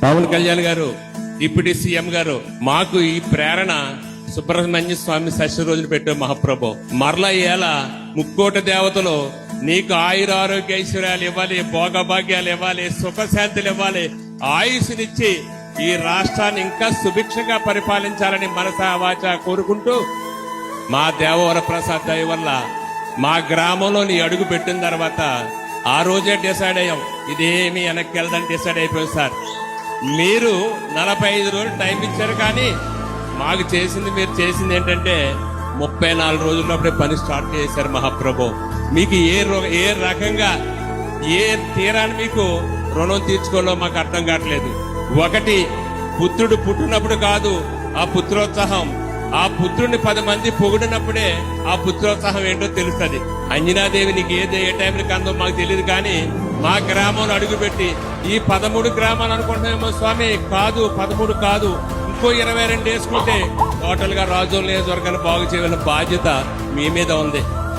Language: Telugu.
పవన్ కళ్యాణ్ గారు, డిప్యూటీ సీఎం గారు, మాకు ఈ ప్రేరణ సుబ్రహ్మణ్య స్వామి షష్ఠి రోజులు పెట్టే మహాప్రభు. మరలా ఏలా ముక్కోటి దేవతలు నీకు ఆయురారోగ్య ఐశ్వర్యాలు ఇవ్వాలి, భోగభాగ్యాలు ఇవ్వాలి, సుఖశాంతులు ఇవ్వాలి, ఆయుష్నిచ్చి ఈ రాష్ట్రాన్ని ఇంకా సుభిక్షంగా పరిపాలించాలని మనసా వాచా కోరుకుంటూ మా దేవవర ప్రసాద్ దయ వల్ల మా గ్రామంలో నీ అడుగు పెట్టిన తర్వాత ఆ రోజే డిసైడ్ అయ్యాం, ఇదేమి వెనక్కి వెళ్దని డిసైడ్ అయిపోయింది సార్. మీరు 45 రోజులు టైం ఇచ్చారు, కానీ మాకు చేసింది, మీరు చేసింది ఏంటంటే 34 రోజుల్లోప్పుడే పని స్టార్ట్ చేశారు మహాప్రభు. మీకు ఏ రకంగా ఏ తీరాన్ని మీకు రుణం తీర్చుకోవాలో మాకు అర్థం కావట్లేదు. ఒకటి, పుత్రుడు పుట్టినప్పుడు కాదు ఆ పుత్రోత్సాహం, ఆ పుత్రుడిని 10 మంది పొగిడినప్పుడే ఆ పుత్రోత్సాహం ఏంటో తెలుస్తుంది. అంజనాదేవి నీకు ఏ టైంకి అందో మాకు తెలియదు, కానీ మా గ్రామంలో అడుగుపెట్టి ఈ 13 గ్రామాలు అనుకుంటున్నామో స్వామి, కాదు 13 కాదు, ఇంకో 22 వేసుకుంటే టోటల్ గా రాజోల నియోజకవర్గాన్ని బాగు చేయాల్సిన బాధ్యత మీ మీద ఉంది.